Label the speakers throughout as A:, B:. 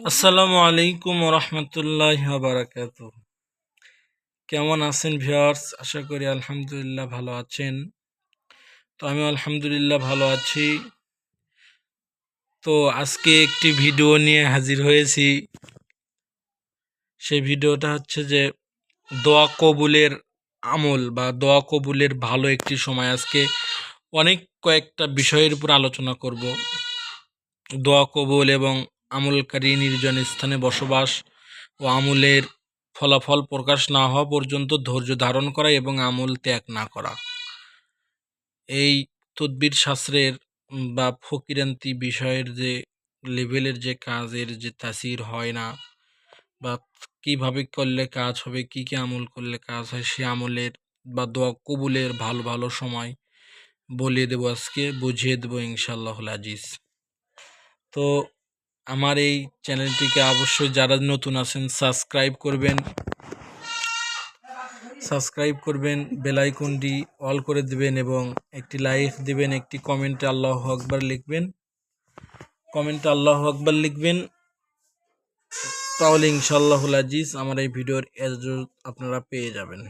A: আসসালামু আলাইকুম রহমতুল্লাহ বারাকাত। কেমন আছেন ভিউয়ার্স? আশা করি আলহামদুলিল্লাহ ভালো আছেন। তো আমি আলহামদুলিল্লাহ ভালো আছি। তো আজকে একটি ভিডিও নিয়ে হাজির হয়েছি। সেই ভিডিওটা হচ্ছে যে দোয়া কবুলের আমল বা দোয়া কবুলের ভালো একটি সময়। আজকে অনেক কয়েকটা বিষয়ের উপর আলোচনা করব। দোয়া কবুল এবং আমলকারী নির্জন স্থানে বসবাস ও আমলের ফলাফল প্রকাশ না হওয়া পর্যন্ত ধৈর্য ধারণ করা এবং আমল ত্যাগ না করা। এই তদ্বির শাস্ত্রের বা ফকিরান্তি বিষয়ের যে লেভেলের যে কাজের যে তাসির হয় না, বা কিভাবে করলে কাজ হবে, কি কি আমল করলে কাজ হয়, সে আমলের বা দোয়া কবুলের ভালো ভালো সময় বলিয়ে দেবো, আজকে বুঝিয়ে দেবো ইনশাআল্লাহুল আজিজ। তো আমার এই চ্যানেলটিকে অবশ্যই যারা নতুন আছেন সাবস্ক্রাইব করবেন, বেল আইকনটি অল করে দিবেন এবং একটি লাইক দিবেন, একটি কমেন্টে আল্লাহু আকবার লিখবেন। তাহলে ইনশাআল্লাহুল আজিজ আমার এই ভিডিওর এজাজত আপনারা পেয়ে যাবেন।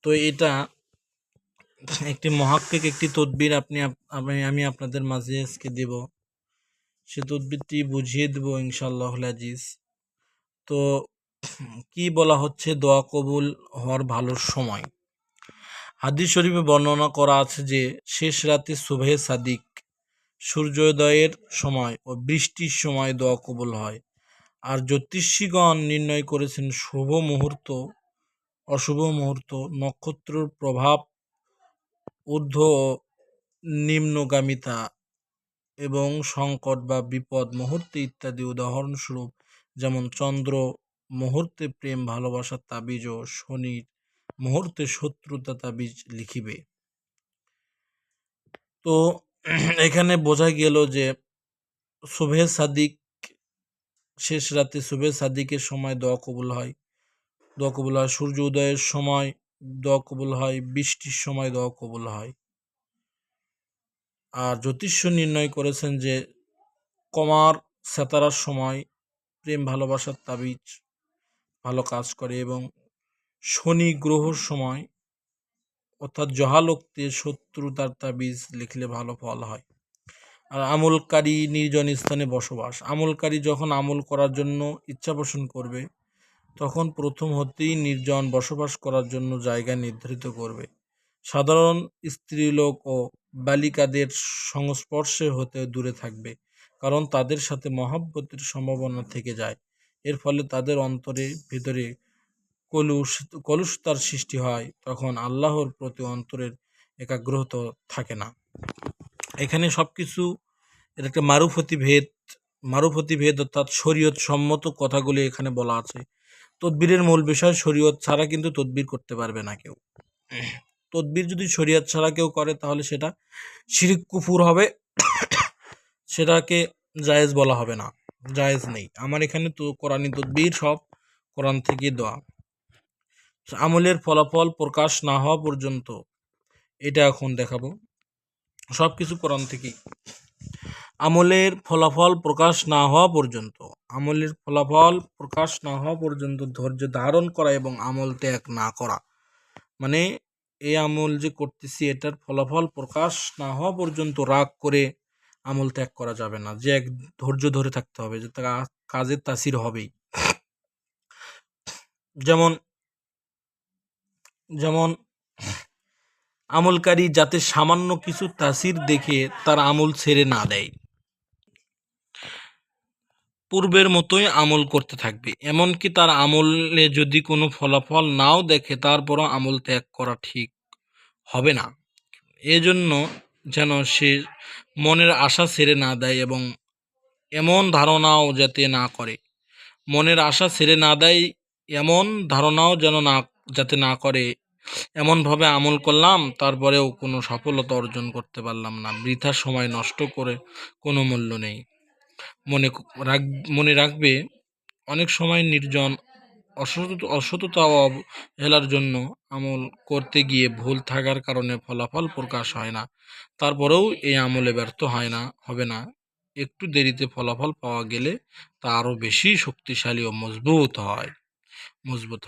A: তো এটা একটি মহাক্কিক একটি তদবির আমি আপনাদের মাঝে আজকে দেব। সে তদবিরটি বুঝিয়ে দেব ইনশাআল্লাহুল আজিজ। তো কি বলা হচ্ছে দোয়া কবুল হওয়ার ভালো সময়? হাদিস শরীফে বর্ণনা করা আছে যে শেষ রাতে সুবহে সাদিক, সূর্যোদয়ের সময় ও বৃষ্টির সময় দোয়া কবুল হয়। আর জ্যোতিষীগণ নির্ণয় করেছেন শুভ মুহূর্ত, অশুভ মুহূর্ত, নক্ষত্রের প্রভাব, ঊর্ধ্ব ও নিম্নগামিতা এবং সংকট বা বিপদ মুহূর্তে ইত্যাদি। উদাহরণস্বরূপ যেমন চন্দ্র মুহূর্তে প্রেম ভালোবাসার তাবিজ ও শনির মুহূর্তে শত্রুতা তাবিজ লিখিবে। তো এখানে বোঝা গেল যে শুভে সাদিক, শেষ রাতে শুভে সাদিকের সময় দোয়া কবুল হয়। সূর্য উদয়ের সময় দোয়া কবুল হয়, বৃষ্টির সময় দোয়া কবুল হয়। আর জ্যোতিষ নির্ণয় করেছেন যে কমার সেতারার সময় প্রেম ভালোবাসার তাবিজ ভালো কাজ করে এবং শনি গ্রহর সময় অর্থাৎ জহালোকতে শত্রুতার তাবিজ লিখলে ভালো ফল হয়। আর আমলকারী নির্জন স্থানে বসবাস, আমলকারী যখন আমল করার জন্য ইচ্ছা পোষণ করবে তখন প্রথম হতেই নির্জন বসবাস করার জন্য জায়গা নির্ধারিত করবে। সাধারণ স্ত্রীলোক ও বালিকাদের সংস্পর্শে হতে দূরে থাকবে, কারণ তাদের সাথে মহাব্বতের সম্ভাবনা থেকে যায়। এর ফলে তাদের অন্তরে ভিতরে কলুষতার সৃষ্টি হয়, তখন আল্লাহর প্রতি অন্তরের একাগ্রতা থাকে না। এখানে সবকিছু এর একটা মারুফতি ভেদ অর্থাৎ শরীয়ত সম্মত কথাগুলি এখানে বলা আছে। তদবিরের মূল বিষয় শরীয়ত ছাড়া কিন্তু তদবির করতে পারবে না কেউ। তদবির যদি শরীয়ত ছাড়া কেউ করে তাহলে সেটা শিরিক কুফুর হবে, সেটাকে জায়েজ বলা হবে না, জায়েজ নেই। আমার এখানে তো কোরআনী তদবির সব কোরআন থেকে দেওয়া। আমলের ফলাফল প্রকাশ না হওয়া পর্যন্ত, এটা এখন দেখাবো, সব কিছু কোরআন থেকেই। আমলের ফলাফল প্রকাশ না হওয়া পর্যন্ত ধৈর্য ধারণ করা এবং আমল ত্যাগ না করা। মানে এই আমল যে করতেছি এটার ফলাফল প্রকাশ না হওয়া পর্যন্ত রাগ করে আমল ত্যাগ করা যাবে না, যে এক ধৈর্য ধরে থাকতে হবে, যে তার কাজের তাসির হবেই। যেমন যেমন আমলকারী যাতে সামান্য কিছু তাসির দেখে তার আমল ছেড়ে না দেয়, পূর্বের মতোই আমল করতে থাকবে। এমনকি তার আমলে যদি কোনো ফলাফল নাও দেখে তারপরও আমল ত্যাগ করা ঠিক হবে না। এজন্য যেন সে মনের আশা ছেড়ে না দেয় এবং এমন ধারণাও যাতে না করে এমনভাবে আমল করলাম তারপরেও কোনো সফলতা অর্জন করতে পারলাম না, বৃথা সময় নষ্ট করে কোনো মূল্য নেই। মনে রাখবে অনেক সময় নির্জন অসততা ও অবহেলার জন্য আমল করতে গিয়ে ভুল থাকার কারণে ফলাফল প্রকাশ হয় না, তারপরেও এই আমলে ব্যর্থ হবে না। একটু দেরিতে ফলাফল পাওয়া গেলে তা আরও বেশি শক্তিশালী ও মজবুত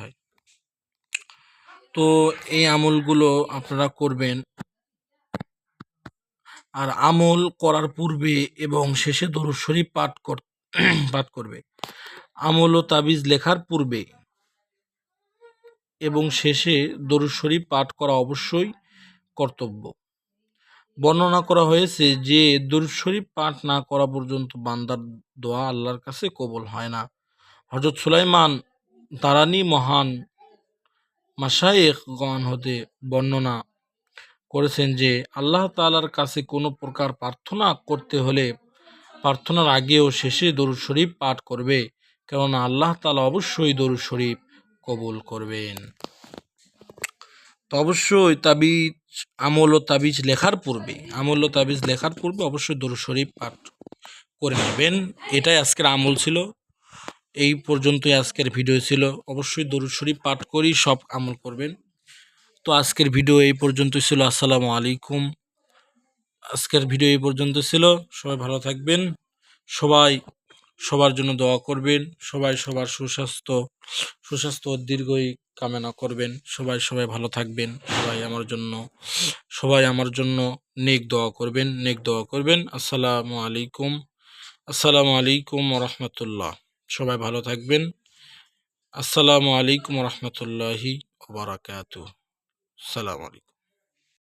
A: হয়। তো এই আমলগুলো আপনারা করবেন। আর আমল করার পূর্বে এবং শেষে দরুদ শরীফ পাঠ করবে। আমল ও তাবিজ লেখার পূর্বে এবং শেষে দরুদ শরীফ পাঠ করা অবশ্যই কর্তব্য। বর্ণনা করা হয়েছে যে দরুদ শরীফ পাঠ না করা পর্যন্ত বান্দার দোয়া আল্লাহর কাছে কবুল হয় না। হযরত সুলাইমান দারানী মহান মাশায়েখগণ হতে বর্ণনা করেছেন যে আল্লাহ তাআলার কাছে কোনো প্রকার প্রার্থনা করতে হলে প্রার্থনার আগে ও শেষে দরুদ শরীফ পাঠ করবে, কেননা আল্লাহ তাআলা অবশ্যই দরুদ শরীফ কবুল করবেন। তো অবশ্যই আমল ও তাবিজ লেখার পূর্বে অবশ্যই দরুদ শরীফ পাঠ করে নেবেন। এটাই আজকের আমল ছিল। এই পর্যন্তই আজকের ভিডিও ছিল। অবশ্যই দরুদ শরীফ পাঠ করেই সব আমল করবেন। তো আজকের ভিডিও এই পর্যন্তই ছিল। আসসালামু আলাইকুম। আজকের ভিডিও এই পর্যন্ত ছিল। সবাই ভালো থাকবেন। সবাই সবার জন্য দোয়া করবেন। সবাই সবার সুস্বাস্থ্য ও দীর্ঘায়ু কামনা করবেন। সবাই ভালো থাকবেন। সবাই আমার জন্য নেক দোয়া করবেন। আসসালামু আলাইকুম ওয়া রাহমাতুল্লাহ। সবাই ভালো থাকবেন। আসসালামু আলাইকুম ওয়া রাহমাতুল্লাহি ওয়া বারাকাতুহু। আসসালামু আলাইকুম।